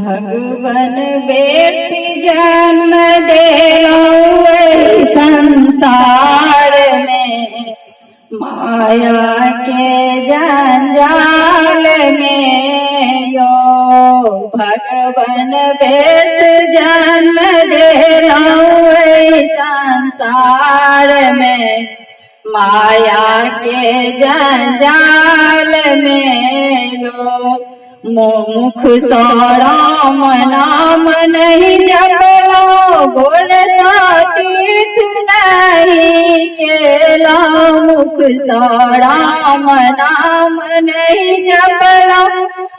भगवन व्यर्थ जन्म देलौ संसार में, माया के जंजाल में यो। भगवन व्यर्थ जन्म देलौ संसार में, माया के जंजाल में यो। मुख सो राम नाम नहीं जपलो, गुण सो तीर्थ नहीं केलो। मुख सो राम नाम नहीं जपलो,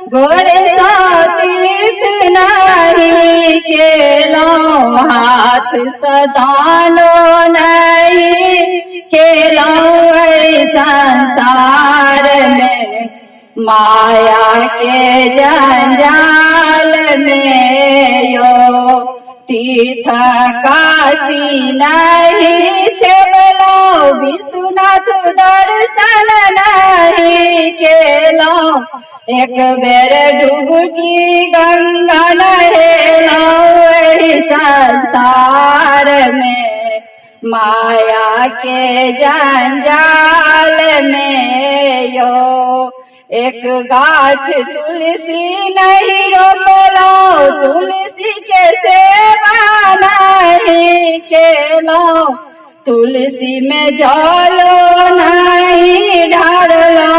गुण सो तीर्थ नहीं केलो। हाथ सदानो नहीं केलो संसार में, माया के जंजाल में यो। तीर्थ काशी नहीं सेवलो, विश्वनाथ दर्शन नहीं केलो। एक बेर डुबकी गंगा नहेलो संसार में, माया के जंजाल में यो। एक गाछ तुलसी नहीं रोपलो, तुलसी के सेवा नहीं केलो। तुलसी में जलो नहीं ढारलो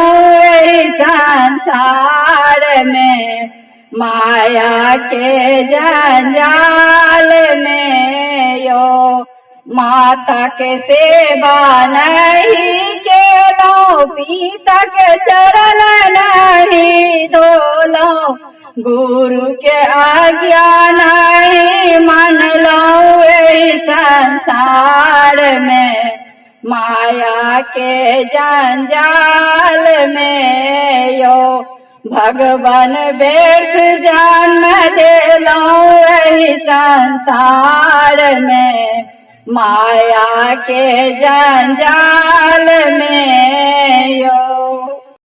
संसार में, माया के जंजाल में यो। माता के सेवा नहीं केलो, पिता के चरण नहीं धोलो। गुरु के आज्ञा नहीं मानलो संसार में, माया के जंजाल में यो। भगवन व्यर्थ जन्म देलौ संसार में, माया के जंजाल में यो।